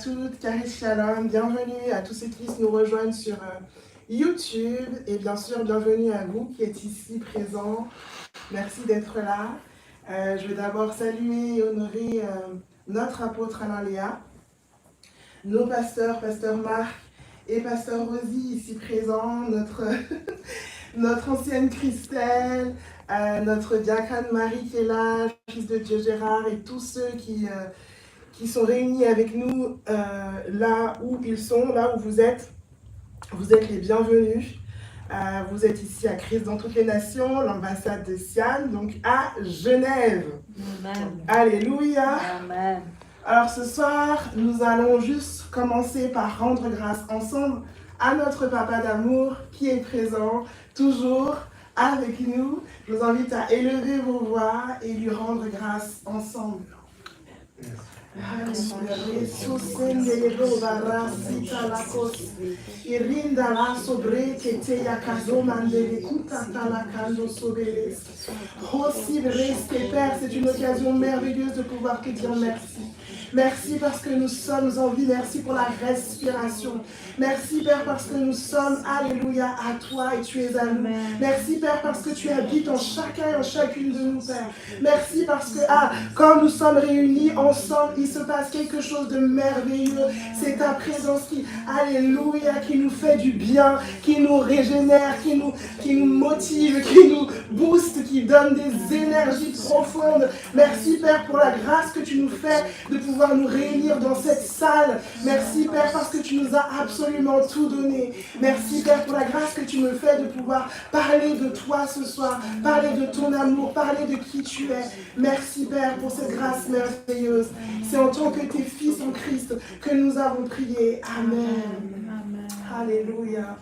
toutes, Charis Shalom, bienvenue à tous ceux qui nous rejoignent sur YouTube et bien sûr bienvenue à vous qui êtes ici présents. Merci d'être là. Je vais d'abord saluer et honorer notre apôtre Alain Léa, nos pasteurs, pasteur Marc et pasteur Rosie ici présents, notre ancienne Christelle, notre diacre Marie qui est là, fils de Dieu Gérard et tous ceux qui sont réunis avec nous là où ils sont, là où vous êtes les bienvenus. Vous êtes ici à Christ dans toutes les nations, l'ambassade de Sian, donc à Genève. Amen. Alléluia. Amen. Alors ce soir, nous allons juste commencer par rendre grâce ensemble à notre papa d'amour qui est présent, toujours avec nous. Je vous invite à élever vos voix et lui rendre grâce ensemble. Père, c'est une occasion merveilleuse de pouvoir te dire merci. Merci parce que nous sommes en vie. Merci pour la respiration. Merci, Père, parce que nous sommes, alléluia, à toi et tu es à nous. Merci, Père, parce que tu habites en chacun et en chacune de nous, Père. Merci parce que, quand nous sommes réunis ensemble, il se passe quelque chose de merveilleux. C'est ta présence qui, alléluia, qui nous fait du bien, qui nous régénère, qui nous motive, qui nous booste, qui donne des énergies profondes. Merci, Père, pour la grâce que tu nous fais de pouvoir nous réunir dans cette salle. Merci, Père, parce que tu nous as absolument tout donné. Merci, Père, pour la grâce que tu me fais de pouvoir parler de toi ce soir, parler de ton amour, parler de qui tu es. Merci, Père, pour cette grâce merveilleuse. C'est en tant que tes fils en Christ que nous avons prié. Amen. Amen. Alléluia.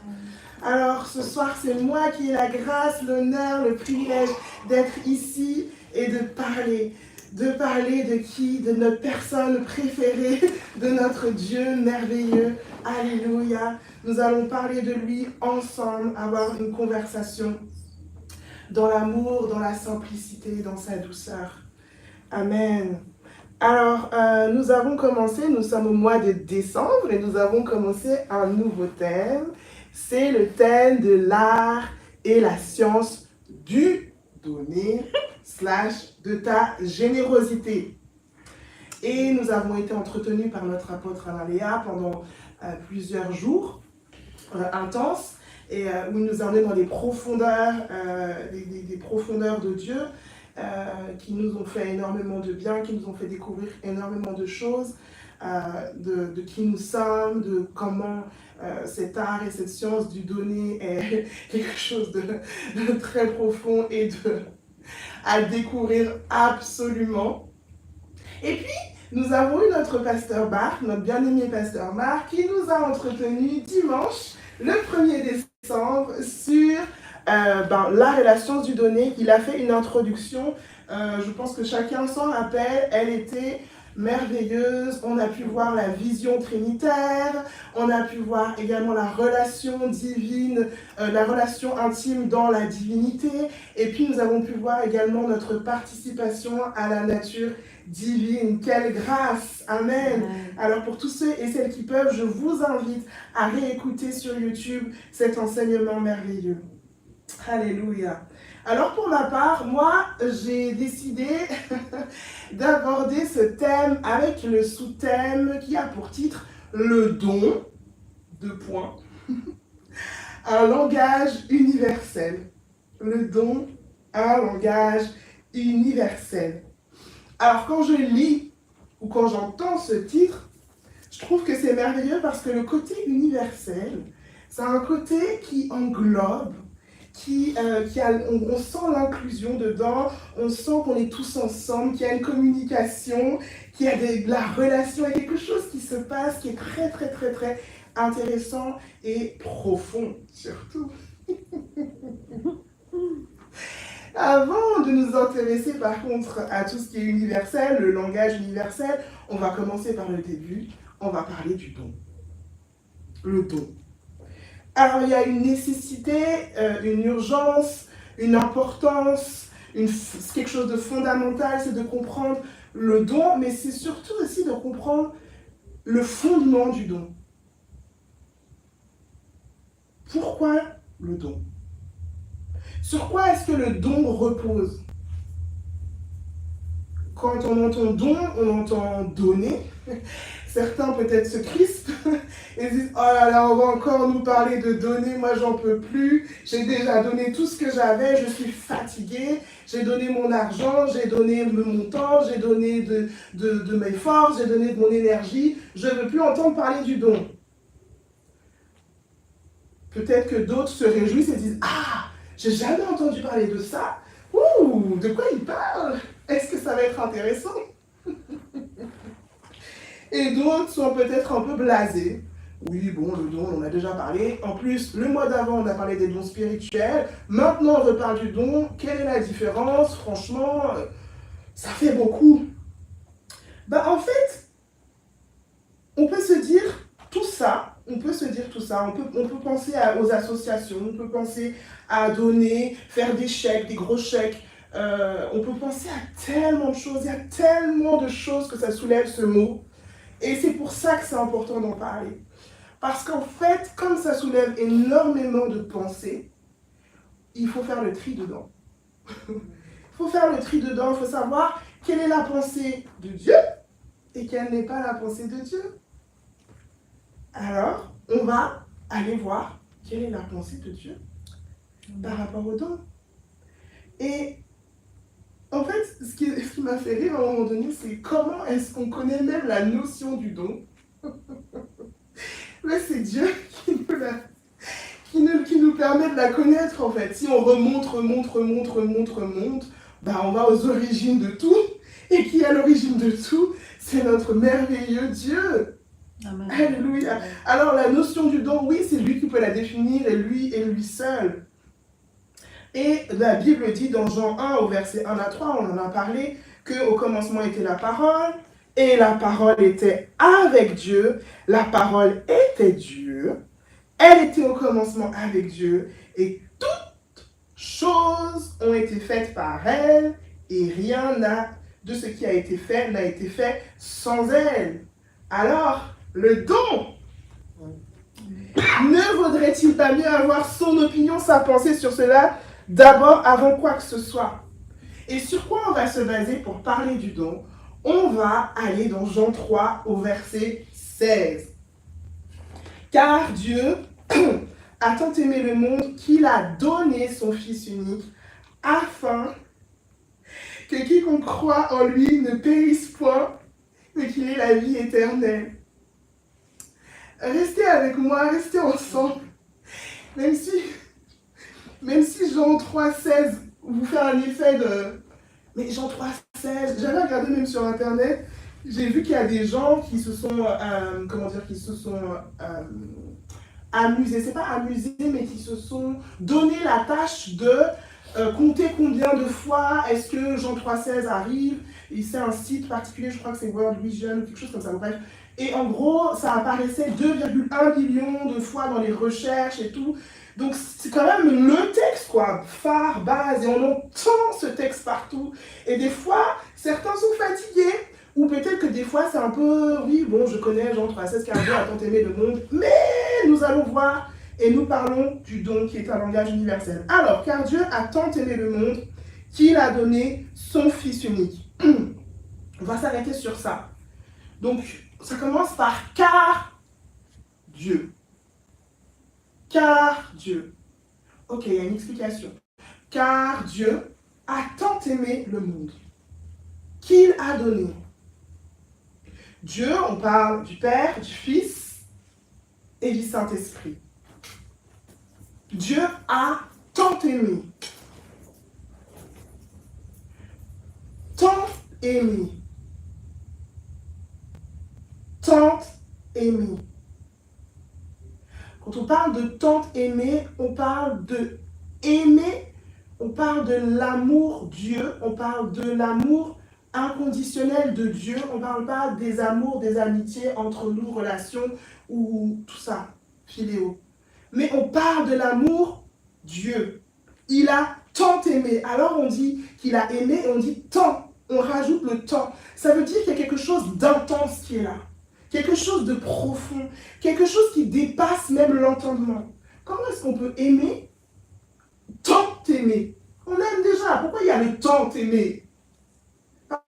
Alors, ce soir, c'est moi qui ai la grâce, l'honneur, le privilège d'être ici et de parler. De parler de qui? De notre personne préférée, de notre Dieu merveilleux. Alléluia. Nous allons parler de lui ensemble, avoir une conversation dans l'amour, dans la simplicité, dans sa douceur. Amen. Alors, nous avons commencé, nous sommes au mois de décembre et nous avons commencé un nouveau thème. C'est le thème de l'art et la science du donner / de ta générosité. Et nous avons été entretenus par notre apôtre Alain Léa pendant plusieurs jours intenses et où il nous a emmenés dans les profondeurs, des profondeurs de Dieu qui nous ont fait énormément de bien, qui nous ont fait découvrir énormément de choses, de qui nous sommes, de comment cet art et cette science du donner est quelque chose de très profond et à découvrir absolument. Et puis, nous avons eu notre pasteur Marc, notre bien-aimé pasteur Marc, qui nous a entretenus dimanche, le 1er décembre, sur l'art et la science du donner. Il a fait une introduction, je pense que chacun s'en rappelle, elle était merveilleuse. On a pu voir la vision trinitaire, on a pu voir également la relation divine, la relation intime dans la divinité, et puis nous avons pu voir également notre participation à la nature divine. Quelle grâce! Amen! Alors pour tous ceux et celles qui peuvent, je vous invite à réécouter sur YouTube cet enseignement merveilleux. Alléluia! Alors pour ma part, moi, j'ai décidé d'aborder ce thème avec le sous-thème qui a pour titre « Le don », un langage universel. Le don, un langage universel. Alors quand je lis ou quand j'entends ce titre, je trouve que c'est merveilleux parce que le côté universel, c'est un côté qui englobe, on sent l'inclusion dedans, on sent qu'on est tous ensemble, qu'il y a une communication, qu'il y a de la relation, il y a quelque chose qui se passe qui est très très très très intéressant et profond surtout. Avant de nous intéresser par contre à tout ce qui est universel, le langage universel, on va commencer par le début, on va parler du don. Le don. Alors, il y a une nécessité, une urgence, une importance, quelque chose de fondamental, c'est de comprendre le don, mais c'est surtout aussi de comprendre le fondement du don. Pourquoi le don? Sur quoi est-ce que le don repose? Quand on entend don, on entend donner. Certains peut-être se crispent et disent « Oh là là, on va encore nous parler de donner, moi j'en peux plus, j'ai déjà donné tout ce que j'avais, je suis fatiguée, j'ai donné mon argent, j'ai donné mon temps, j'ai donné de mes forces, j'ai donné de mon énergie, je ne veux plus entendre parler du don. » Peut-être que d'autres se réjouissent et disent « Ah, j'ai jamais entendu parler de ça. Ouh, de quoi il parle? Est-ce que ça va être intéressant ?» Et d'autres sont peut-être un peu blasés. Oui, bon, le don, on en a déjà parlé. En plus, le mois d'avant, on a parlé des dons spirituels. Maintenant, on reparle du don. Quelle est la différence? Franchement, ça fait beaucoup. En fait, on peut se dire tout ça. On peut penser aux associations, on peut penser à donner, faire des chèques, des gros chèques. On peut penser à tellement de choses. Il y a tellement de choses que ça soulève ce mot. Et c'est pour ça que c'est important d'en parler. Parce qu'en fait, comme ça soulève énormément de pensées, il faut faire le tri dedans. Il faut faire le tri dedans, il faut savoir quelle est la pensée de Dieu et quelle n'est pas la pensée de Dieu. Alors, on va aller voir quelle est la pensée de Dieu par rapport au don. Et en fait, ce qui m'a fait rire à un moment donné, c'est comment est-ce qu'on connaît même la notion du don. Mais c'est Dieu qui nous permet de la connaître en fait. Si on remonte, on va aux origines de tout. Et qui est à l'origine de tout, c'est notre merveilleux Dieu. Amen. Alléluia. Alors la notion du don, oui, c'est lui qui peut la définir et lui seul. Et la Bible dit dans Jean 1 au verset 1 à 3, on en a parlé, qu'au commencement était la parole, et la parole était avec Dieu, la parole était Dieu, elle était au commencement avec Dieu, et toutes choses ont été faites par elle, et rien de ce qui a été fait n'a été fait sans elle. Alors, le don, ne vaudrait-il pas mieux avoir son opinion, sa pensée sur cela d'abord avant quoi que ce soit? Et sur quoi on va se baser pour parler du don? On va aller dans Jean 3 au verset 16. Car Dieu a tant aimé le monde qu'il a donné son Fils unique afin que quiconque croit en lui ne périsse point, mais qu'il ait la vie éternelle. Restez avec moi, restez ensemble. Même si Jean 3,16 vous fait un effet de... Mais Jean 3,16, j'avais regardé même sur Internet, j'ai vu qu'il y a des gens qui se sont, amusés. C'est pas amusés, mais qui se sont donné la tâche de compter combien de fois est-ce que Jean 3,16 arrive. Et c'est un site particulier, je crois que c'est World Vision, quelque chose comme ça, bref. Et en gros, ça apparaissait 2,1 millions de fois dans les recherches et tout. Donc c'est quand même le texte, quoi, phare, base, et on entend ce texte partout. Et des fois, certains sont fatigués, ou peut-être que des fois c'est un peu, oui, bon, je connais Jean 3,16 car Dieu a tant aimé le monde, mais nous allons voir et nous parlons du don qui est un langage universel. Alors, car Dieu a tant aimé le monde qu'il a donné son Fils unique. On va s'arrêter sur ça. Donc, ça commence par car Dieu. Car Dieu. Ok, il y a une explication. Car Dieu a tant aimé le monde qu'il a donné. Dieu, on parle du Père, du Fils et du Saint-Esprit. Dieu a tant aimé. Tant aimé. Tant aimé. Quand on parle de tant aimé, on parle de aimer, on parle de l'amour Dieu, on parle de l'amour inconditionnel de Dieu, on ne parle pas des amours, des amitiés entre nous, relations ou tout ça, philéo. Mais on parle de l'amour Dieu. Il a tant aimé. Alors on dit qu'il a aimé et on dit tant. On rajoute le tant. Ça veut dire qu'il y a quelque chose d'intense qui est là. quelque chose de profond, quelque chose qui dépasse même l'entendement. Comment est-ce qu'on peut aimer, tant aimer? On aime déjà, pourquoi il y a le tant aimer?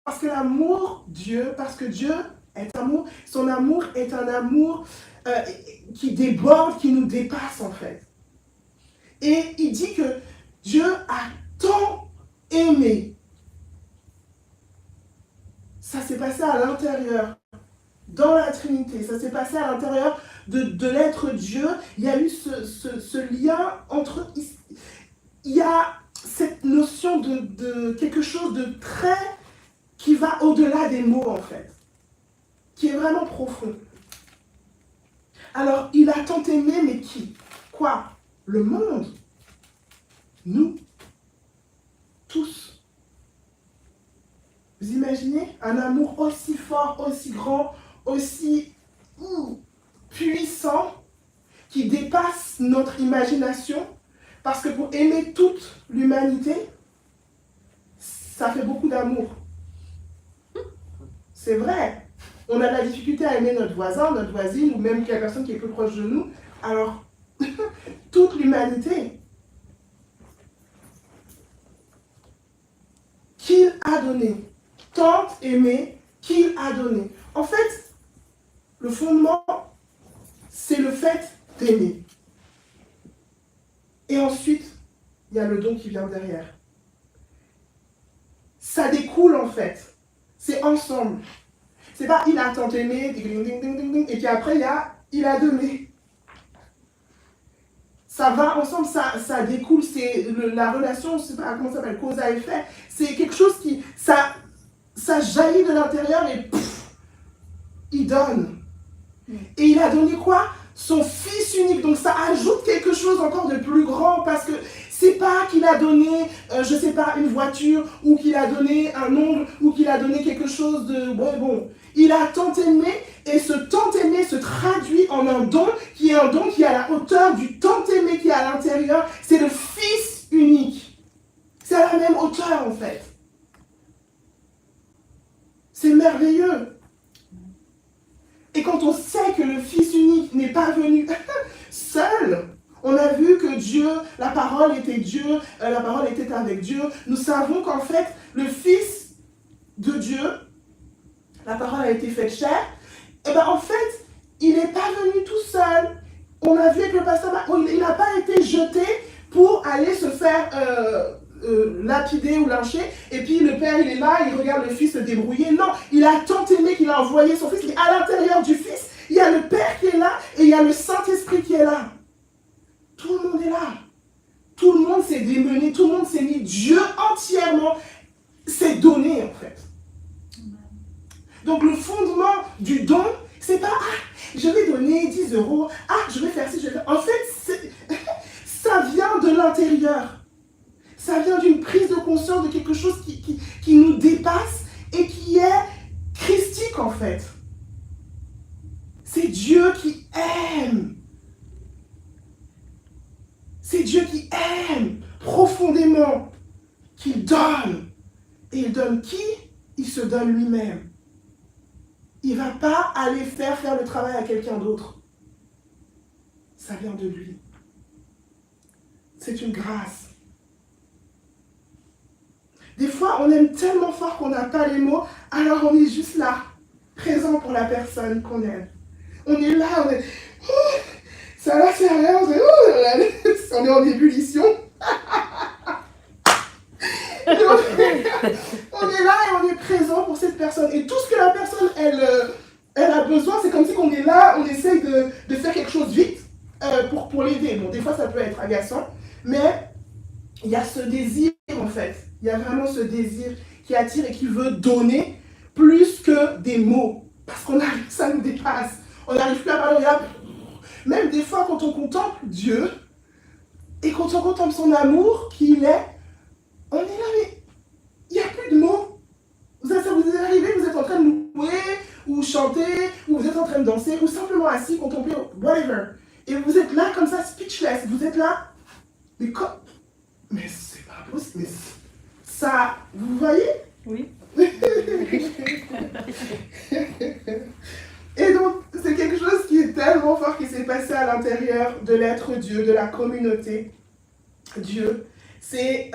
Parce que l'amour, Dieu, parce que Dieu est amour, son amour est un amour qui déborde, qui nous dépasse en fait. Et il dit que Dieu a tant aimé. Ça s'est passé à l'intérieur, dans la Trinité, ça s'est passé à l'intérieur de l'être Dieu. Il y a eu ce lien entre... Il y a cette notion de quelque chose de très... qui va au-delà des mots en fait, qui est vraiment profond. Alors, il a tant aimé, mais qui? Quoi? Le monde? Nous? Tous? Vous imaginez un amour aussi fort, aussi grand, aussi puissant, qui dépasse notre imagination, parce que pour aimer toute l'humanité, ça fait beaucoup d'amour. C'est vrai. On a de la difficulté à aimer notre voisin, notre voisine, ou même quelque personne qui est plus proche de nous. Alors, toute l'humanité qu'il a donné, tant aimé qu'il a donné. En fait, le fondement, c'est le fait d'aimer. Et ensuite, il y a le don qui vient derrière. Ça découle en fait. C'est ensemble. C'est pas il a tant aimé, et puis après il a donné. Ça va ensemble, ça découle, c'est la relation, je sais pas comment ça s'appelle, cause à effet. C'est quelque chose qui, ça jaillit de l'intérieur et il donne. Et il a donné quoi? Son fils unique. Donc ça ajoute quelque chose encore de plus grand parce que c'est pas qu'il a donné, je sais pas, une voiture ou qu'il a donné un nombre ou qu'il a donné quelque chose de bon. Il a tant aimé et ce tant aimé se traduit en un don qui est à la hauteur du tant aimé qui est à l'intérieur. C'est le fils unique. C'est à la même hauteur en fait. C'est merveilleux. Et quand on sait que le Fils unique n'est pas venu seul, on a vu que Dieu, la parole était Dieu, la parole était avec Dieu. Nous savons qu'en fait, le Fils de Dieu, la parole a été faite chair, et bien en fait, il n'est pas venu tout seul. On a vu avec le pasteur, il n'a pas été jeté pour aller se faire lapider ou lyncher, et puis le père il est là, il regarde le fils se débrouiller. Non, il a tant aimé qu'il a envoyé son fils. Et à l'intérieur du fils, il y a le père qui est là et il y a le Saint-Esprit qui est là. Tout le monde est là. Tout le monde s'est démené, tout le monde s'est mis. Dieu entièrement s'est donné en fait. Donc le fondement du don, c'est pas je vais donner 10 euros, je vais faire ci, je vais faire. En fait, ça vient de l'intérieur. Ça vient d'une prise de conscience de quelque chose qui nous dépasse et qui est christique en fait. C'est Dieu qui aime. C'est Dieu qui aime profondément, qu'il donne. Et il donne qui? Il se donne lui-même. Il ne va pas aller faire le travail à quelqu'un d'autre. Ça vient de lui. C'est une grâce. Des fois, on aime tellement fort qu'on n'a pas les mots, alors on est juste là, présent pour la personne qu'on aime. On est là, on est... ça va, c'est rien, on est en ébullition. On est là et on est présent pour cette personne. Et tout ce que la personne, elle a besoin, c'est comme si on est là, on essaye de faire quelque chose vite pour l'aider. Bon, des fois, ça peut être agaçant, mais il y a ce désir, en fait. Il y a vraiment ce désir qui attire et qui veut donner plus que des mots. Parce qu'on arrive, ça nous dépasse. On n'arrive plus à parler. Même des fois, quand on contemple Dieu, et quand on contemple son amour, qui il est, on est là, mais il n'y a plus de mots. Vous êtes arrivé, vous êtes en train de louer, ou chanter, ou vous êtes en train de danser, ou simplement assis, contempler, whatever. Et vous êtes là, comme ça, speechless. Vous êtes là, mais c'est pas possible. Mais ça, vous voyez? Oui. Et donc, c'est quelque chose qui est tellement fort qui s'est passé à l'intérieur de l'être Dieu, de la communauté Dieu. C'est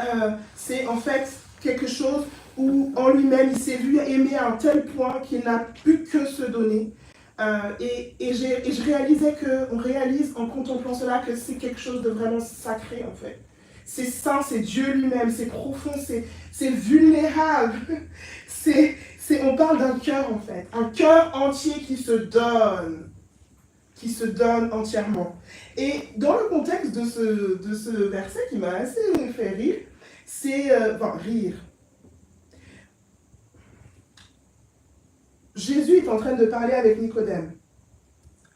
en fait quelque chose où en lui-même, il s'est vu aimer à un tel point qu'il n'a pu que se donner. Et je réalisais on réalise en contemplant cela que c'est quelque chose de vraiment sacré en fait. C'est saint, c'est Dieu lui-même, c'est profond, c'est vulnérable. On parle d'un cœur en fait, un cœur entier qui se donne entièrement. Et dans le contexte de ce verset qui m'a assez fait rire, c'est, rire. Jésus est en train de parler avec Nicodème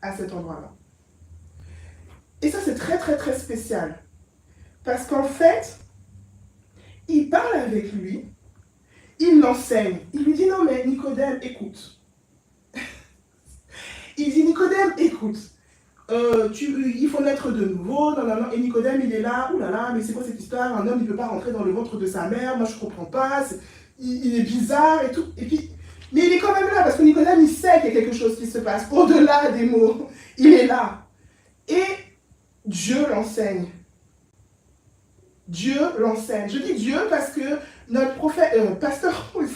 à cet endroit-là. Et ça, c'est très, très, très spécial. Parce qu'en fait, il parle avec lui, il l'enseigne. Il lui dit, non mais Nicodème, écoute. Il dit, Nicodème, écoute. Il faut naître de nouveau, non, non, non. Et Nicodème, il est là, oulala, mais c'est quoi cette histoire? Un homme, il ne peut pas rentrer dans le ventre de sa mère, moi je ne comprends pas, il est bizarre et tout. Et puis, mais il est quand même là, parce que Nicodème, il sait qu'il y a quelque chose qui se passe, au-delà des mots. Il est là. Et Dieu l'enseigne. Dieu l'enseigne. Je dis Dieu parce que notre pasteur aussi,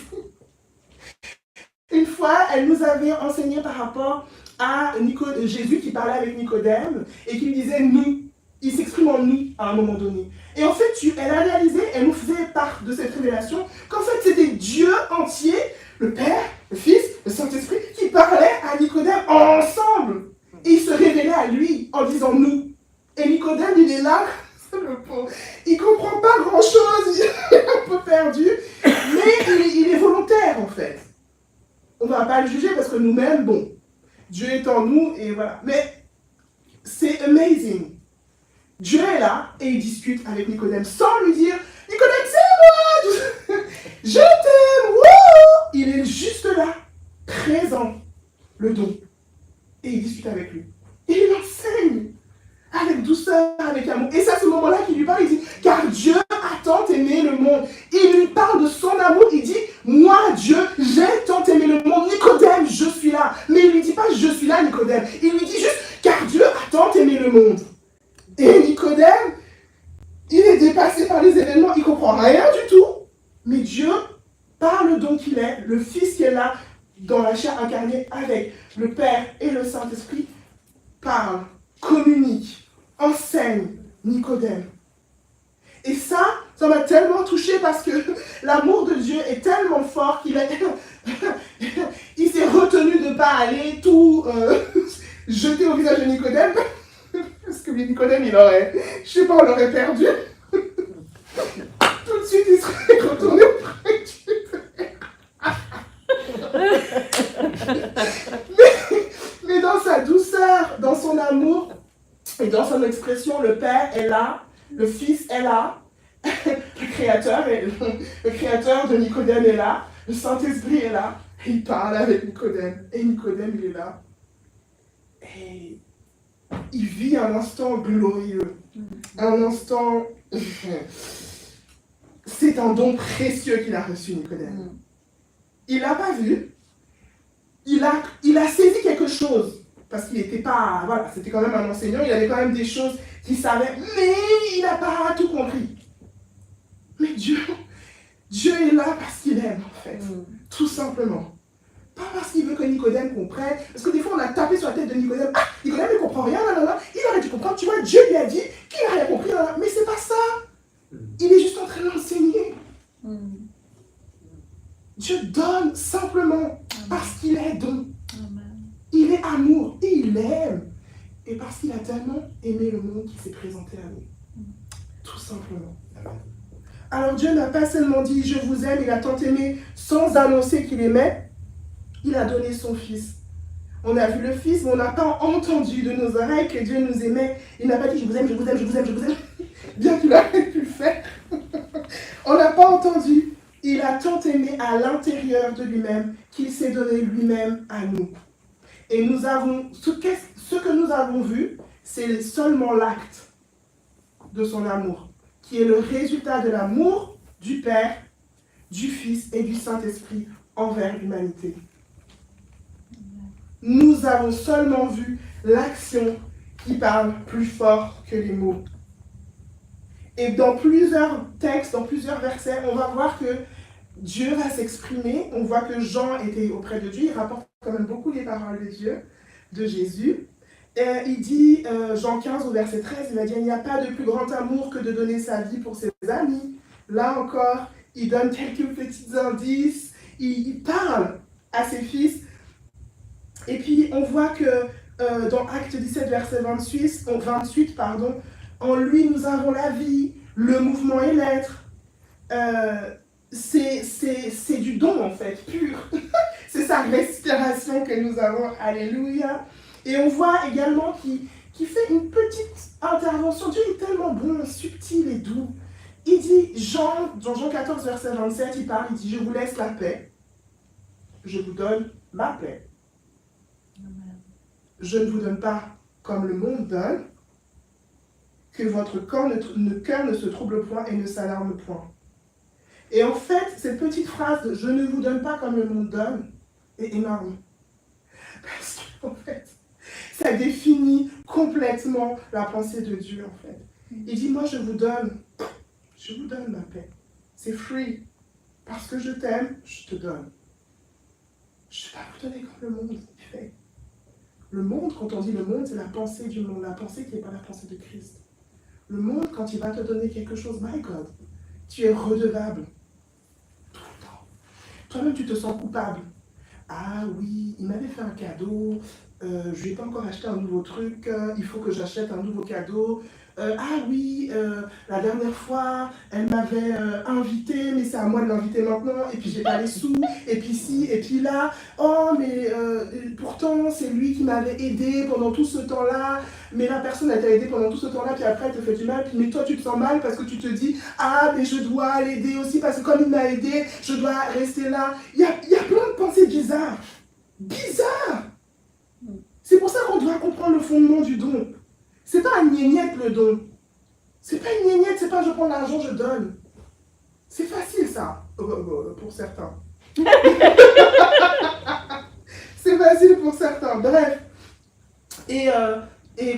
une fois, elle nous avait enseigné par rapport à Jésus qui parlait avec Nicodème et qui lui disait nous. Il s'exprime en nous à un moment donné. Et en fait, elle a réalisé, elle nous faisait part de cette révélation, qu'en fait c'était Dieu entier, le Père, le Fils, le Saint-Esprit, qui parlait à Nicodème ensemble. Et il se révélait à lui en disant nous. Et Nicodème, il est là, le pauvre. Il ne comprend pas grand-chose, il est un peu perdu, mais il est volontaire en fait. On ne va pas le juger parce que nous-mêmes, bon, Dieu est en nous et voilà. Mais c'est amazing. Dieu est là et il discute avec Nicodème sans lui dire « Nicodème, c'est moi! Je t'aime! Wouh !» Il est juste là, présent, le don. Et il discute avec lui. Et il enseigne avec douceur, avec amour. Et c'est à ce moment-là qu'il lui parle, il dit « Car Dieu a tant aimé le monde. » Il lui parle de son amour, il dit « Moi, Dieu, j'ai tant aimé le monde. Nicodème, je suis là. » Mais il ne lui dit pas « Je suis là, Nicodème. » Il lui dit juste « Car Dieu a tant aimé le monde. » Et Nicodème, il est dépassé par les événements, il ne comprend rien du tout. Mais Dieu, par le don qu'il est, le Fils qui est là, dans la chair incarnée avec le Père et le Saint-Esprit, parle, communique, enseigne Nicodème. Et ça m'a tellement touchée parce que l'amour de Dieu est tellement fort qu'il il s'est retenu de ne pas aller tout jeter au visage de Nicodème. Parce que Nicodème, il aurait, je sais pas, on l'aurait perdu. Tout de suite, il serait retourné auprès du mais dans sa douceur, dans son amour et dans son expression, le Père est là, le Fils est là, le Créateur de Nicodème est là, le Saint-Esprit est là, et il parle avec Nicodème. Et Nicodème, il est là. Et il vit un instant glorieux, un instant... C'est un don précieux qu'il a reçu, Nicodème. Il n'a pas vu, il a saisi quelque chose, parce qu'il n'était pas... Voilà, c'était quand même un enseignant, il avait quand même des choses qu'il savait, mais il n'a pas tout compris. Mais Dieu est là parce qu'il aime, en fait, tout simplement. Pas parce qu'il veut que Nicodème comprenne. Parce que des fois, on a tapé sur la tête de Nicodème. Ah, Nicodème ne comprend rien, là, là, là. Il aurait dû comprendre. Tu vois, Dieu lui a dit qu'il n'a rien compris, là, là. Mais c'est pas ça. Il est juste en train d'enseigner. Dieu donne simplement parce qu'il est don. Il est amour et il aime. Et parce qu'il a tellement aimé le monde qu'il s'est présenté à nous. Tout simplement. Alors Dieu n'a pas seulement dit « Je vous aime », il a tant aimé sans annoncer qu'il aimait. Il a donné son Fils. On a vu le Fils, mais on n'a pas entendu de nos oreilles que Dieu nous aimait. Il n'a pas dit « Je vous aime, je vous aime, je vous aime, je vous aime », bien qu'il aurait pu le faire. On n'a pas entendu. Il a tant aimé à l'intérieur de lui-même qu'il s'est donné lui-même à nous. Et nous avons, ce que nous avons vu, c'est seulement l'acte de son amour, qui est le résultat de l'amour du Père, du Fils et du Saint-Esprit envers l'humanité. nous avons seulement vu l'action qui parle plus fort que les mots. Et dans plusieurs textes, dans plusieurs versets, on va voir que Dieu va s'exprimer. On voit que Jean était auprès de Dieu. Il rapporte quand même beaucoup les paroles de Dieu, de Jésus. Et il dit, Jean 15 au verset 13, il va dire, il n'y a pas de plus grand amour que de donner sa vie pour ses amis. Là encore, il donne quelques petits indices. Il parle à ses fils. Et puis, on voit que dans Acte 17, verset 28, en lui, nous avons la vie, le mouvement et l'être. C'est du don, en fait, pur. C'est sa respiration que nous avons. Alléluia. Et on voit également qu'il fait une petite intervention. Dieu est tellement bon, subtil et doux. Il dit, dans Jean 14, verset 27, il parle, il dit, je vous laisse la paix. Je vous donne ma paix. Je ne vous donne pas comme le monde donne, que votre cœur ne se trouble point et ne s'alarme point. Et en fait, cette petite phrase de « je ne vous donne pas comme le monde donne » est énorme. Parce qu'en fait, ça définit complètement la pensée de Dieu, en fait. Il dit « moi, je vous donne ma paix. C'est free. Parce que je t'aime, je te donne. Je ne vais pas vous donner comme le monde fait. » Le monde, quand on dit le monde, c'est la pensée du monde, la pensée qui n'est pas la pensée de Christ. Le monde, quand il va te donner quelque chose, my God, tu es redevable. Tout le temps. Toi-même, tu te sens coupable. Ah oui, il m'avait fait un cadeau, je ne lui ai pas encore acheté un nouveau truc, il faut que j'achète un nouveau cadeau. Ah oui, la dernière fois, elle m'avait invité, mais c'est à moi de l'inviter maintenant, et puis j'ai pas les sous, et puis ci, et puis là. Oh, mais pourtant, c'est lui qui m'avait aidé pendant tout ce temps-là, mais la personne, elle t'a aidé pendant tout ce temps-là, puis après, elle te fait du mal, mais toi, tu te sens mal parce que tu te dis, ah, mais je dois l'aider aussi, parce que comme il m'a aidé, je dois rester là. Il y a plein de pensées bizarres. Bizarres! C'est pour ça qu'on doit comprendre le fondement du don. C'est pas un gneignette le don. C'est pas une gneignette, c'est pas je prends l'argent, je donne. C'est facile ça, pour certains. C'est facile pour certains, bref. Et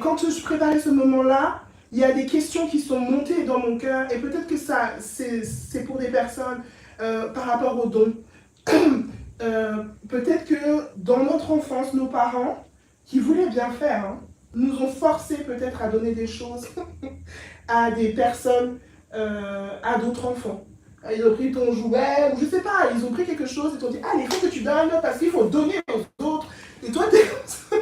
quand je préparais ce moment-là, il y a des questions qui sont montées dans mon cœur, et peut-être que ça, c'est pour des personnes par rapport au don. Peut-être que dans notre enfance, nos parents, qui voulaient bien faire, hein, nous ont forcés peut-être à donner des choses à des personnes, à d'autres enfants. Ils ont pris ton jouet, ou je sais pas, ils ont pris quelque chose et t'ont dit, ah, il faut que tu donnes parce qu'il faut donner aux autres. Et toi, t'es comme ça.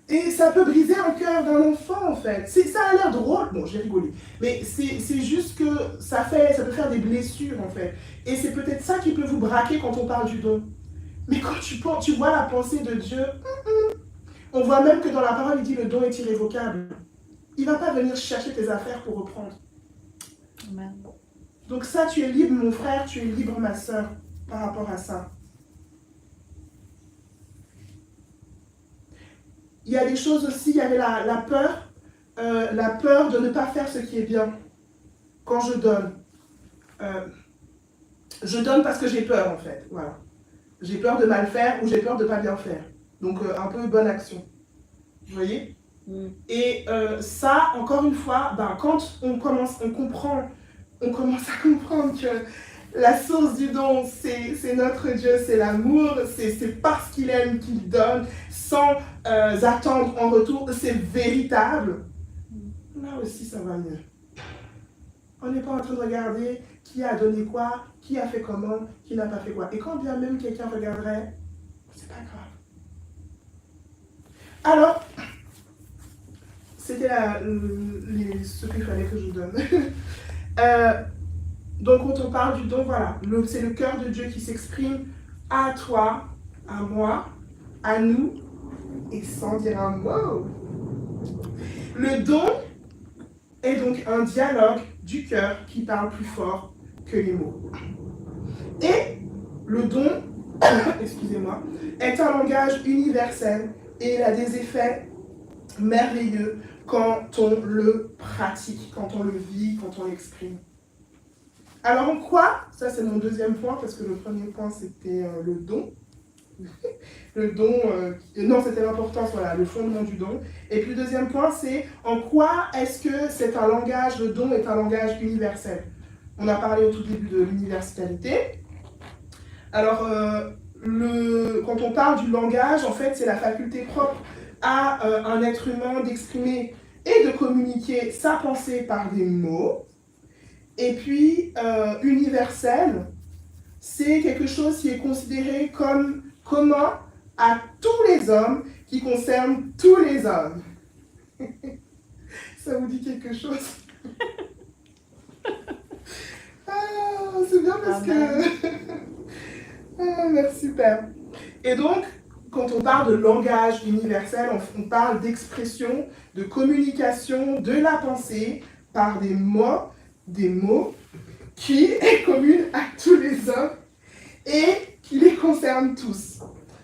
Et ça peut briser un cœur d'un enfant, en fait. Ça a l'air drôle. Bon, j'ai rigolé. Mais c'est juste que ça peut faire des blessures, en fait. Et c'est peut-être ça qui peut vous braquer quand on parle du don. Mais quand tu vois la pensée de Dieu, on voit même que dans la parole, il dit le don est irrévocable. Il ne va pas venir chercher tes affaires pour reprendre. Amen. Donc ça, tu es libre, mon frère, tu es libre, ma soeur, par rapport à ça. Il y a des choses aussi, il y avait la peur de ne pas faire ce qui est bien. Quand je donne parce que j'ai peur, en fait. Voilà. J'ai peur de mal faire ou j'ai peur de ne pas bien faire. Donc, un peu bonne action. Vous voyez? Et ça, encore une fois, quand on commence à comprendre que la source du don, c'est notre Dieu, c'est l'amour, c'est parce qu'il aime qu'il donne, sans attendre en retour, c'est véritable. Là aussi, ça va mieux. On n'est pas en train de regarder qui a donné quoi, qui a fait comment, qui n'a pas fait quoi. Et quand bien même quelqu'un regarderait, c'est pas grave. Alors, c'était ce qu'il fallait que je vous donne. Donc, quand on parle du don, voilà, c'est le cœur de Dieu qui s'exprime à toi, à moi, à nous, et sans dire un mot. Le don est donc un dialogue du cœur qui parle plus fort que les mots. Et le don, excusez-moi, est un langage universel et il a des effets merveilleux quand on le pratique, quand on le vit, quand on l'exprime. Alors en quoi, ça c'est mon deuxième point, parce que le premier point c'était le don. Le don, non, c'était l'importance, voilà, le fondement du don. Et puis le deuxième point, c'est en quoi est-ce que c'est un langage, le don est un langage universel. On a parlé au tout début de l'universalité. Alors, quand on parle du langage, en fait, c'est la faculté propre à un être humain d'exprimer et de communiquer sa pensée par des mots. Et puis, universel, c'est quelque chose qui est considéré comme commun à tous les hommes, qui concerne tous les hommes. Ça vous dit quelque chose? Ah, c'est bien parce que... ah, merci, Père. Et donc, quand on parle de langage universel, on parle d'expression, de communication de la pensée par des mots qui est commune à tous les hommes et qui les concerne tous.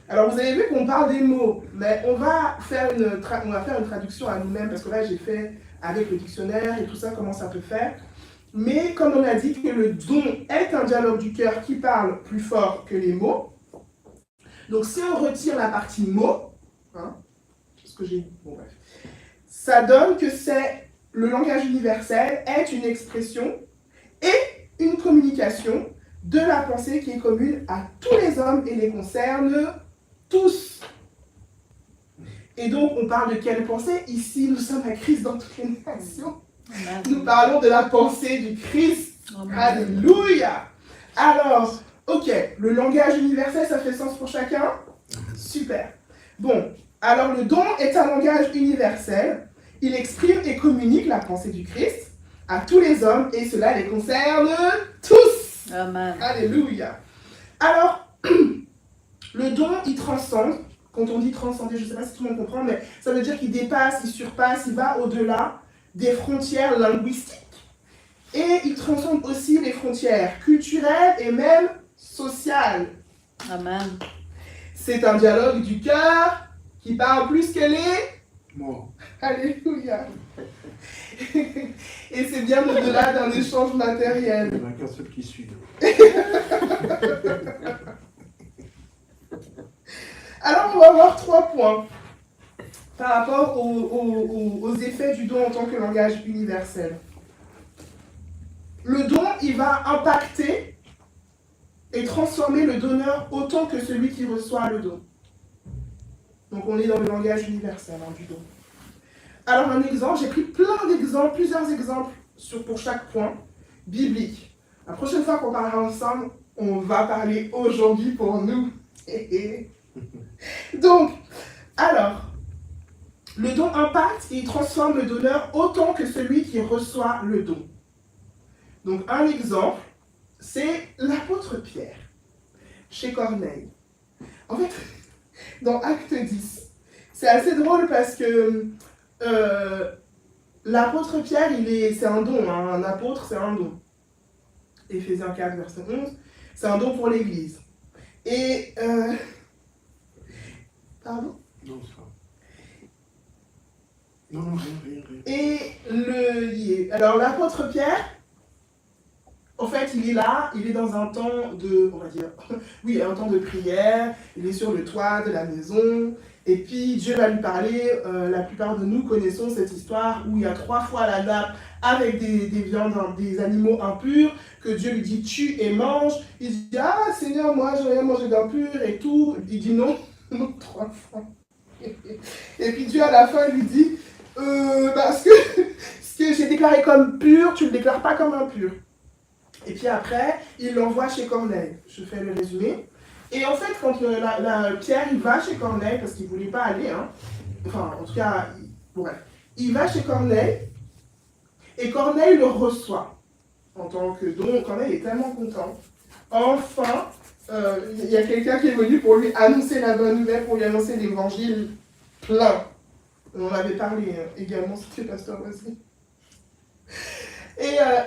Alors, vous avez vu qu'on parle des mots, mais on va faire une traduction à nous-mêmes, parce que là, j'ai fait avec le dictionnaire et tout ça, comment ça peut faire. Mais comme on a dit que le don est un dialogue du cœur qui parle plus fort que les mots, donc si on retire la partie mots, hein, ce que j'ai... Bon, bref. Ça donne que le langage universel est une expression et une communication de la pensée qui est commune à tous les hommes et les concerne tous. Et donc, on parle de quelle pensée? Ici, nous sommes à Christ dans toutes les nations. Amen. Nous parlons de la pensée du Christ. Amen. Alléluia. Alors, ok, le langage universel, ça fait sens pour chacun? Super. Bon, alors le don est un langage universel. Il exprime et communique la pensée du Christ à tous les hommes et cela les concerne tous. Amen. Alléluia. Alors, le don, il transcende. Quand on dit transcender, je ne sais pas si tout le monde comprend, mais ça veut dire qu'il dépasse, il surpasse, il va au-delà des frontières linguistiques. Et il transcende aussi les frontières culturelles et même sociales. Amen. C'est un dialogue du cœur qui parle plus que les mots. Alléluia. Et c'est bien au-delà d'un échange matériel. Il n'y en a qu'un seul qui suit. Alors, on va voir 3 points par rapport aux effets du don en tant que langage universel. Le don, il va impacter et transformer le donneur autant que celui qui reçoit le don. Donc, on est dans le langage universel du don. Alors, un exemple, j'ai pris plusieurs exemples pour chaque point biblique. La prochaine fois qu'on parlera ensemble, on va parler aujourd'hui pour nous. Donc, alors, le don impacte et il transforme le donneur autant que celui qui reçoit le don. Donc, un exemple, c'est l'apôtre Pierre, chez Corneille. En fait, dans Acte 10, c'est assez drôle parce que l'apôtre Pierre, c'est un don, hein, un apôtre, c'est un don. Éphésiens 4, verset 11, c'est un don pour l'Église. Et... pardon? Non, ça. Non, rien. Et alors l'apôtre Pierre, en fait, il est là, il est dans un temps de, on va dire, oui, un temps de prière, il est sur le toit de la maison, et puis Dieu va lui parler. La plupart de nous connaissons cette histoire où il y a 3 fois la nappe avec des viandes, des animaux impurs, que Dieu lui dit tue et mange. Il dit, ah Seigneur, moi je n'ai rien mangé d'impur et tout. Il dit non, 3 fois. Et puis Dieu à la fin lui dit, parce que ce que j'ai déclaré comme pur, tu ne le déclares pas comme impur. Et puis après, il l'envoie chez Corneille. Je fais le résumé. Et en fait, quand Pierre il va chez Corneille, parce qu'il ne voulait pas aller, hein, enfin, en tout cas, il va chez Corneille, et Corneille le reçoit en tant que don. Corneille est tellement content. Enfin, il y a quelqu'un qui est venu pour lui annoncer la bonne nouvelle, pour lui annoncer l'évangile plein. On en avait parlé également, c'était Pasteur Wesley.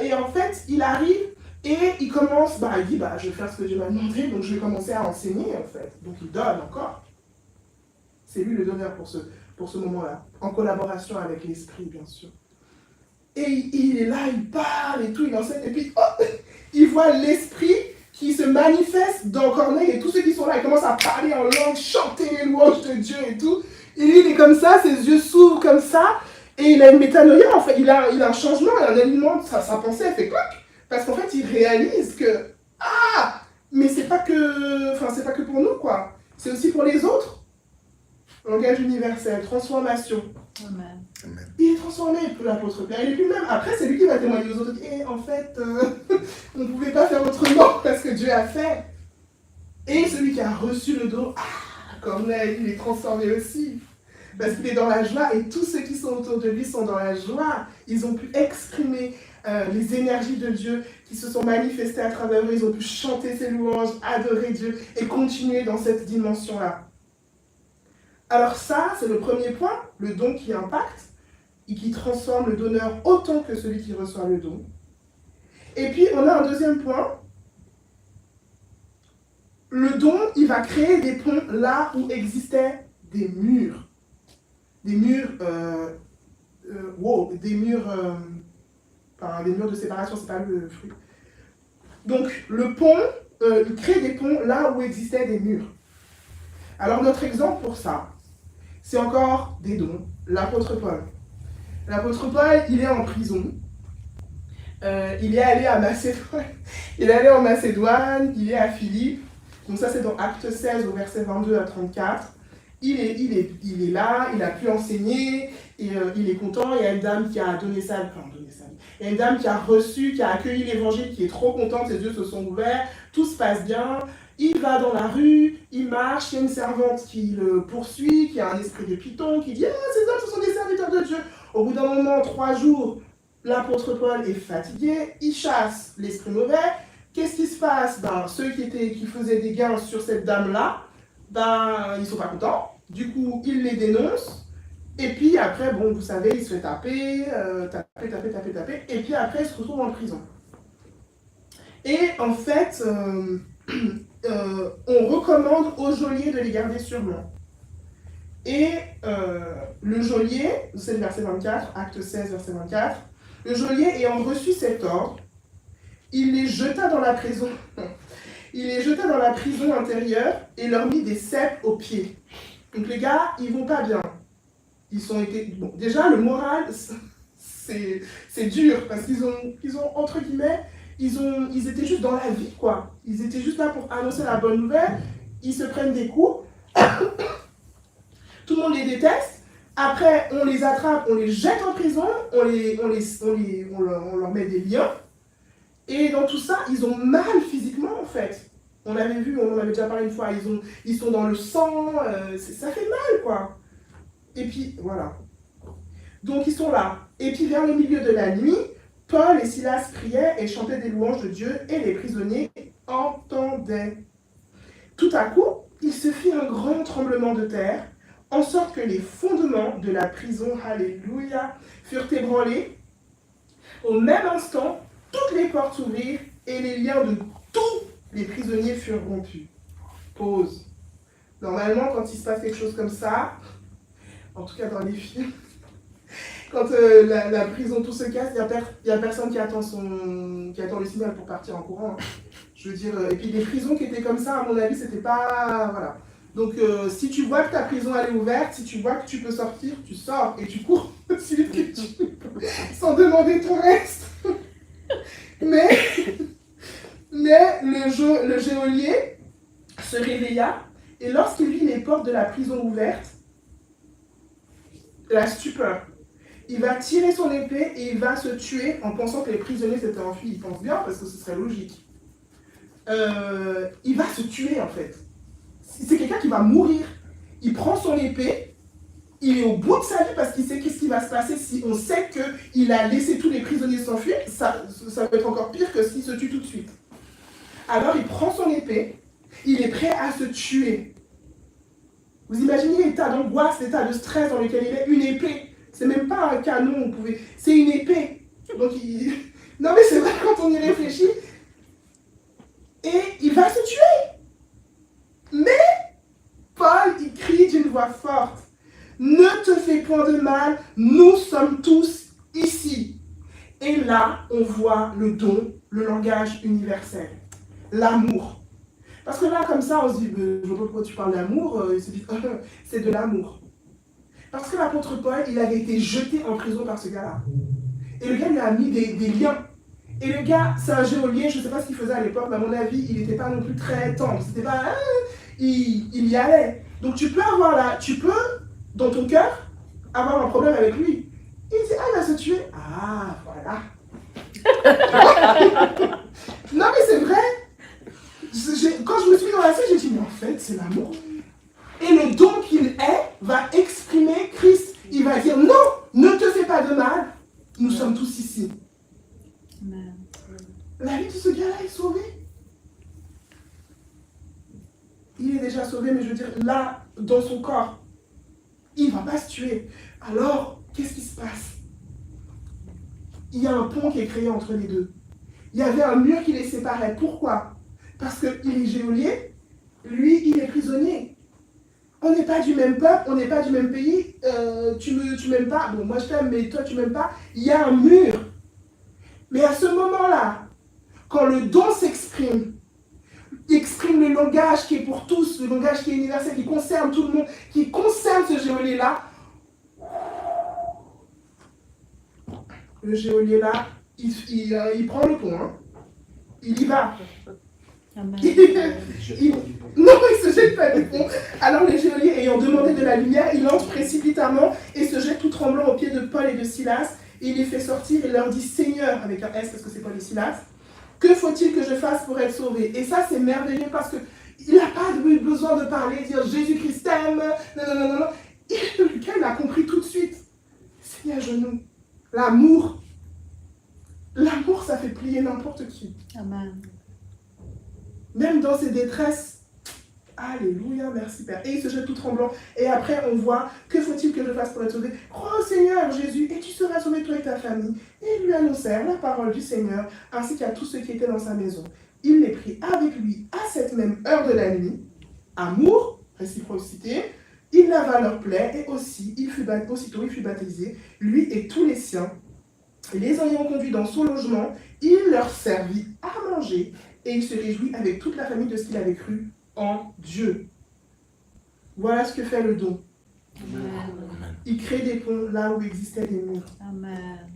Et en fait, il arrive et il commence, il dit, je vais faire ce que Dieu m'a demandé, donc je vais commencer à enseigner en fait. Donc il donne encore. C'est lui le donneur pour ce moment-là, en collaboration avec l'Esprit, bien sûr. Et il est là, il parle et tout, il enseigne, et puis il voit l'Esprit qui se manifeste dans Corneille et tous ceux qui sont là, ils commencent à parler en langue, chanter les louanges de Dieu et tout. Et lui, il est comme ça, ses yeux s'ouvrent comme ça, et il a une métanoïa, en fait, il a un changement, il a un alignement, sa pensée, elle fait clac, parce qu'en fait, il réalise que, ah, mais c'est pas que pour nous, quoi. C'est aussi pour les autres. Langage universel, transformation. Amen. Il est transformé, l'apôtre Pierre. Il est plus le même. Après, c'est lui qui va témoigner aux autres. Et en fait, on ne pouvait pas faire autrement parce que Dieu a fait. Et celui qui a reçu le don, Corneille, il est transformé aussi. Parce qu'il est dans la joie et tous ceux qui sont autour de lui sont dans la joie. Ils ont pu exprimer les énergies de Dieu qui se sont manifestées à travers eux. Ils ont pu chanter ses louanges, adorer Dieu et continuer dans cette dimension-là. Alors ça, c'est le premier point, le don qui impacte et qui transforme le donneur autant que celui qui reçoit le don. Et puis, on a un deuxième point. Le don, il va créer des ponts là où existaient des murs. Des murs, des murs de séparation, c'est pas le fruit. Donc, le pont, il crée des ponts là où existaient des murs. Alors, notre exemple pour ça, c'est encore des dons. L'apôtre Paul. L'apôtre Paul, il est en prison. Il est allé à Macédoine. Il est allé en Macédoine, il est à Philippe. Donc ça, c'est dans Acte 16, au verset 22 à 34. Il est là, il a pu enseigner, et il est content. Il y a une dame qui a donné sa vie. Il y a une dame qui a reçu, qui a accueilli l'évangile, qui est trop contente, ses yeux se sont ouverts, tout se passe bien. Il va dans la rue, il marche, il y a une servante qui le poursuit, qui a un esprit de python, qui dit « Ah, ces hommes, ce sont des serviteurs de Dieu ». Au bout d'un moment, 3 jours, l'apôtre Paul est fatigué, il chasse l'esprit mauvais. Qu'est-ce qui se passe? Ceux qui faisaient des gains sur cette dame-là, ils ne sont pas contents. Du coup, il les dénonce. Et puis après, vous savez, il se fait taper. Et puis après, il se retrouve en prison. Et en fait, on recommande au geôlier de les garder sûrement. Et le geôlier, c'est le verset 24, acte 16, verset 24, le geôlier ayant reçu cet ordre, il les jeta dans la prison. Il les jeta dans la prison intérieure et leur mit des cèpes aux pieds. Donc les gars, ils vont pas bien. Déjà, le moral, c'est dur parce qu'ils ont, entre guillemets, ils étaient juste dans la vie, quoi. Ils étaient juste là pour annoncer la bonne nouvelle. Ils se prennent des coups. Tout le monde les déteste. Après, on les attrape, on les jette en prison, on leur met des liens. Et dans tout ça, ils ont mal physiquement, en fait. On l'avait vu, on en avait déjà parlé une fois, ils sont dans le sang, ça fait mal, quoi. Et puis, voilà. Donc, ils sont là. Et puis, vers le milieu de la nuit, Paul et Silas priaient et chantaient des louanges de Dieu, et les prisonniers entendaient. Tout à coup, il se fit un grand tremblement de terre, en sorte que les fondements de la prison, alléluia, furent ébranlés. Au même instant, toutes les portes s'ouvrirent et les liens de tous les prisonniers furent rompus. Pause. Normalement, quand il se passe quelque chose comme ça, en tout cas dans les films, quand la prison, tout se casse, il n'y a personne qui attend le signal pour partir en courant. Hein. Je veux dire, et puis les prisons qui étaient comme ça, à mon avis, c'était pas... Voilà. Donc, si tu vois que ta prison elle est ouverte, si tu vois que tu peux sortir, tu sors et tu cours aussi vite que tu peux, sans demander ton reste. Mais le geôlier se réveilla et lorsqu'il vit les portes de la prison ouvertes, la stupeur. Il va tirer son épée et il va se tuer en pensant que les prisonniers s'étaient enfuis. Il pense bien parce que ce serait logique. Il va se tuer en fait. C'est quelqu'un qui va mourir. Il prend son épée, il est au bout de sa vie parce qu'il sait qu'est-ce qui va se passer si on sait qu'il a laissé tous les prisonniers s'enfuir. Ça peut être encore pire que s'il se tue tout de suite. Alors il prend son épée, il est prêt à se tuer. Vous imaginez l'état d'angoisse, l'état de stress dans lequel il est, une épée. C'est même pas un canon, c'est une épée. Donc non mais c'est vrai quand on y réfléchit. Et il va se tuer. Mais Paul, il crie d'une voix forte. Ne te fais point de mal, nous sommes tous ici. Et là, on voit le don, le langage universel. l'amour. Parce que là, comme ça, on se dit, je vois pas pourquoi tu parles d'amour, il se dit, c'est de l'amour. Parce que l'apôtre Paul, il avait été jeté en prison par ce gars-là. Et le gars lui a mis des liens. Et le gars, c'est un géolien, je ne sais pas ce qu'il faisait à l'époque, mais à mon avis, il n'était pas non plus très tendre. C'était pas, il y allait. Donc tu peux dans ton cœur, avoir un problème avec lui. Il dit, il va se tuer. Ah, voilà. Non, mais c'est vrai. Quand je me suis mis dans la scène, j'ai dit, mais en fait, c'est l'amour. Et le don qu'il est va exprimer Christ. Il va dire, non, ne te fais pas de mal. Nous sommes tous ici. Amen. La vie de ce gars-là est sauvée. Il est déjà sauvé, mais je veux dire, là, dans son corps, il ne va pas se tuer. Alors, qu'est-ce qui se passe? Il y a un pont qui est créé entre les deux. Il y avait un mur qui les séparait. Pourquoi? Parce qu'il est géolien, lui, il est prisonnier. On n'est pas du même peuple, on n'est pas du même pays. Tu m'aimes pas. Bon, moi je t'aime, mais toi tu m'aimes pas. Il y a un mur. Mais à ce moment-là, quand le don s'exprime, il exprime le langage qui est pour tous, le langage qui est universel, qui concerne tout le monde, qui concerne ce géolier-là. Le géolier-là, il prend le pont, hein. Il y va. Amen. Non, il se jette pas du pont. Alors les geôliers ayant demandé de la lumière, il entre précipitamment et se jette tout tremblant aux pieds de Paul et de Silas. Et il les fait sortir et leur dit, Seigneur, avec un S parce que c'est Paul et Silas, que faut-il que je fasse pour être sauvé? Et ça c'est merveilleux parce qu'il n'a pas besoin de parler, dire Jésus-Christ t'aime, non. Et le gars, il a compris tout de suite. C'est mis à genoux. L'amour, ça fait plier n'importe qui. Amen. Même dans ses détresses. Alléluia, merci Père. Et il se jette tout tremblant. Et après, on voit, que faut-il que je fasse pour être sauvé? Crois au Seigneur Jésus et tu seras sauvé toi et ta famille. Et ils lui annoncèrent la parole du Seigneur, ainsi qu'à tous ceux qui étaient dans sa maison. Il les prit avec lui à cette même heure de la nuit. Amour, réciprocité. Il lava leurs plaies et aussitôt il fut baptisé, lui et tous les siens. Et les ayant conduits dans son logement, il leur servit à manger et il se réjouit avec toute la famille de ce qu'il avait cru en Dieu. Voilà ce que fait le don. Amen. Il crée des ponts là où existaient des murs. Amen.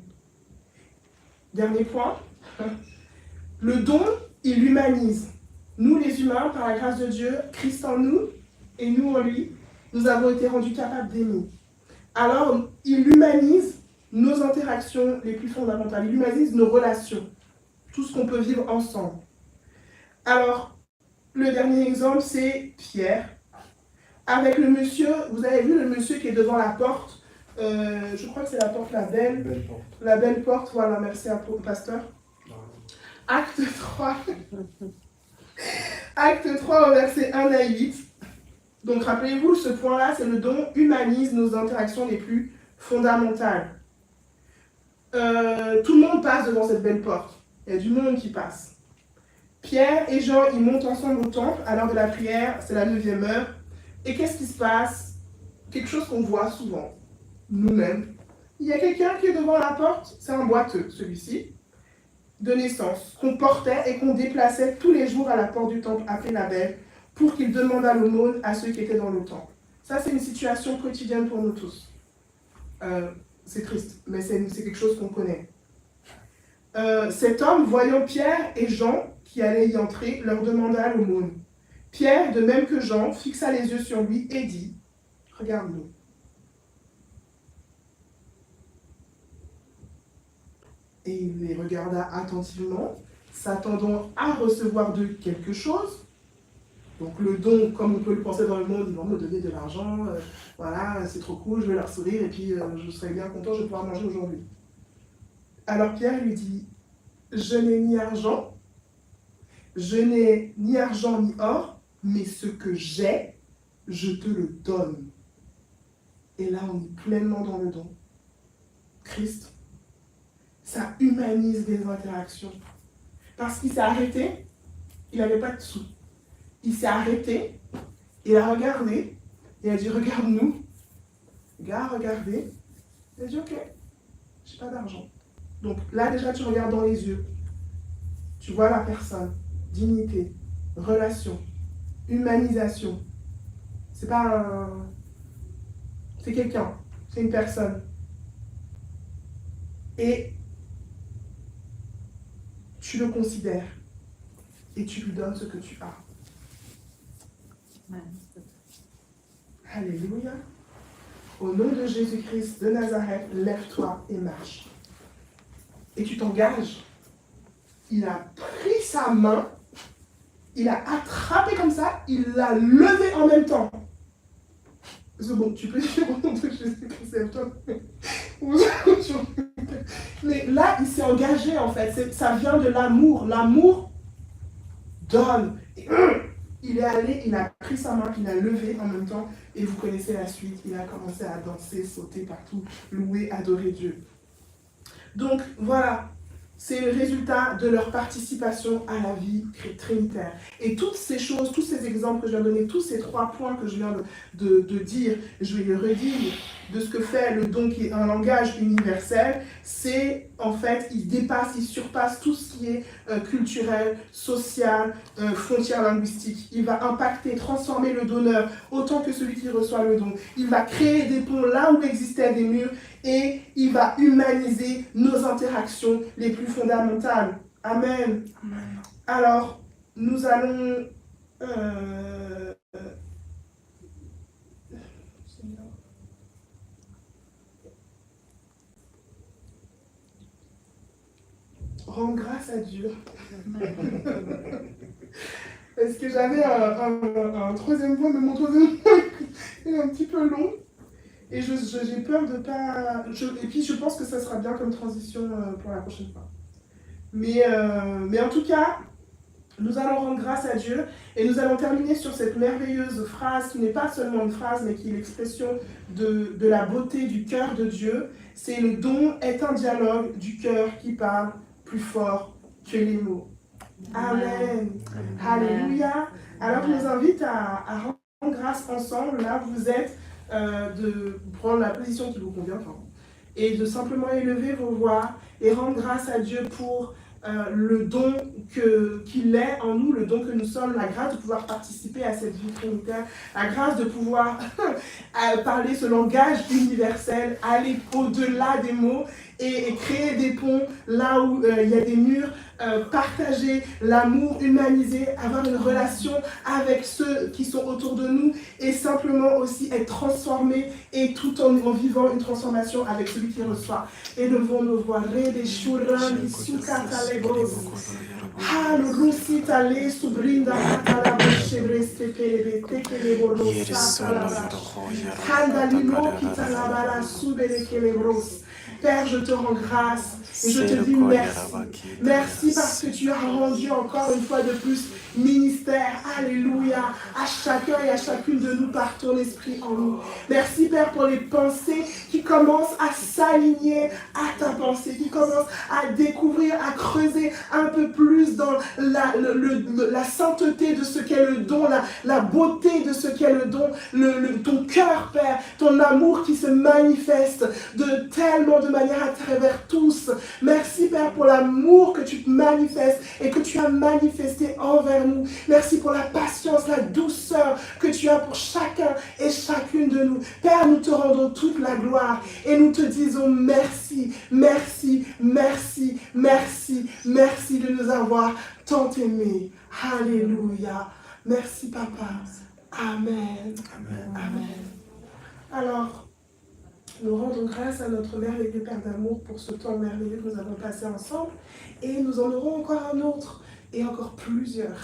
Dernier point. Le don, il humanise. Nous les humains, par la grâce de Dieu, Christ en nous et nous en lui, nous avons été rendus capables d'aimer. Alors, il humanise nos interactions les plus fondamentales. Il humanise nos relations. Tout ce qu'on peut vivre ensemble. Alors, le dernier exemple, c'est Pierre. Avec le monsieur, vous avez vu le monsieur qui est devant la porte. Je crois que c'est la porte, la belle porte. Voilà, merci à le pasteur. Acte 3. Acte 3, versets 1 à 8. Donc, rappelez-vous, ce point-là, c'est le don humanise nos interactions les plus fondamentales. Tout le monde passe devant cette belle porte. Il y a du monde qui passe. Pierre et Jean, ils montent ensemble au temple à l'heure de la prière, c'est la 9e heure. Et qu'est-ce qui se passe? Quelque chose qu'on voit souvent, nous-mêmes. Il y a quelqu'un qui est devant la porte, c'est un boiteux, celui-ci, de naissance, qu'on portait et qu'on déplaçait tous les jours à la porte du temple appelée la Belle, pour qu'il demandât l'aumône à ceux qui étaient dans le temple. Ça, c'est une situation quotidienne pour nous tous. C'est triste, mais c'est quelque chose qu'on connaît. Cet homme, voyant Pierre et Jean qui allaient y entrer, leur demanda l'aumône. Pierre, de même que Jean, fixa les yeux sur lui et dit, « Regarde-nous. » Et il les regarda attentivement, s'attendant à recevoir d'eux quelque chose. Donc le don, comme on peut le penser dans le monde, ils vont me donner de l'argent, voilà, c'est trop cool, je vais leur sourire et puis je serai bien content, je vais pouvoir manger aujourd'hui. Alors Pierre lui dit, je n'ai ni argent ni or, mais ce que j'ai, je te le donne. Et là, on est pleinement dans le don. Christ, ça humanise les interactions. Parce qu'il s'est arrêté, il n'avait pas de sous. Il s'est arrêté, il a regardé, il a dit, regarde-nous. Le gars a regardé, il a dit, ok, j'ai pas d'argent. Donc là, déjà, tu regardes dans les yeux. Tu vois la personne. dignité, relation, humanisation. C'est pas un... C'est quelqu'un, c'est une personne. Et tu le considères et tu lui donnes ce que tu as. Amen. Alléluia. Au nom de Jésus-Christ de Nazareth, lève-toi et marche. Et tu t'engages. Il a pris sa main, il a attrapé comme ça, il l'a levé en même temps. Parce que bon, tu peux dire au nom de Jésus-Christ, lève-toi. Mais là, il s'est engagé en fait. Ça vient de l'amour. L'amour donne. Et, il est allé, il a pris sa main, il a levé en même temps. Et vous connaissez la suite. Il a commencé à danser, sauter partout, louer, adorer Dieu. Donc voilà, c'est le résultat de leur participation à la vie trinitaire. Et toutes ces choses, tous ces exemples que je viens de donner, tous ces 3 points que je viens de dire, je vais les redire, de ce que fait le don qui est un langage universel, c'est en fait, il dépasse, il surpasse tout ce qui est culturel, social, frontières linguistiques. Il va impacter, transformer le donneur autant que celui qui reçoit le don. Il va créer des ponts là où existaient des murs et il va humaniser nos interactions les plus fondamentales. Amen. Amen. Alors, nous allons... rendre grâce à Dieu. Parce que j'avais un troisième point, mais mon troisième point est un petit peu long. Et j'ai peur de pas... et puis je pense que ça sera bien comme transition pour la prochaine fois. Mais en tout cas, nous allons rendre grâce à Dieu et nous allons terminer sur cette merveilleuse phrase qui n'est pas seulement une phrase, mais qui est l'expression de la beauté du cœur de Dieu. C'est le don est un dialogue du cœur qui parle plus fort que les mots. Amen. Alléluia. Alors je vous invite à rendre grâce ensemble. Là, vous êtes de prendre la position qui vous convient et de simplement élever vos voix et rendre grâce à Dieu pour le don qu'il est en nous, le don que nous sommes, la grâce de pouvoir participer à cette vie trinitaire, la grâce de pouvoir parler ce langage universel, aller au-delà des mots et créer des ponts là où il y a des murs, partager l'amour, humaniser, avoir une relation avec ceux qui sont autour de nous et simplement aussi être transformé et tout en vivant une transformation avec celui qui reçoit. Élevons nos voix. Père, je te rends grâce et je te dis merci. Merci parce que tu as rendu encore une fois de plus ministère, alléluia, à chacun et à chacune de nous par ton esprit en nous. Merci Père pour les pensées qui commencent à s'aligner à ta pensée, qui commencent à découvrir, à creuser un peu plus dans la sainteté de ce qu'est le don, la beauté de ce qu'est le don, ton cœur Père, ton amour qui se manifeste de tellement de manière à travers tous. Merci Père pour l'amour que tu te manifestes et que tu as manifesté envers nous. Merci pour la patience, la douceur que tu as pour chacun et chacune de nous. Père, nous te rendons toute la gloire et nous te disons merci, merci, merci, merci, merci de nous avoir tant aimés. Alléluia. Merci Papa. Amen. Amen. Amen. Alors, nous rendons grâce à notre merveilleux Père d'amour pour ce temps merveilleux que nous avons passé ensemble et nous en aurons encore un autre et encore plusieurs.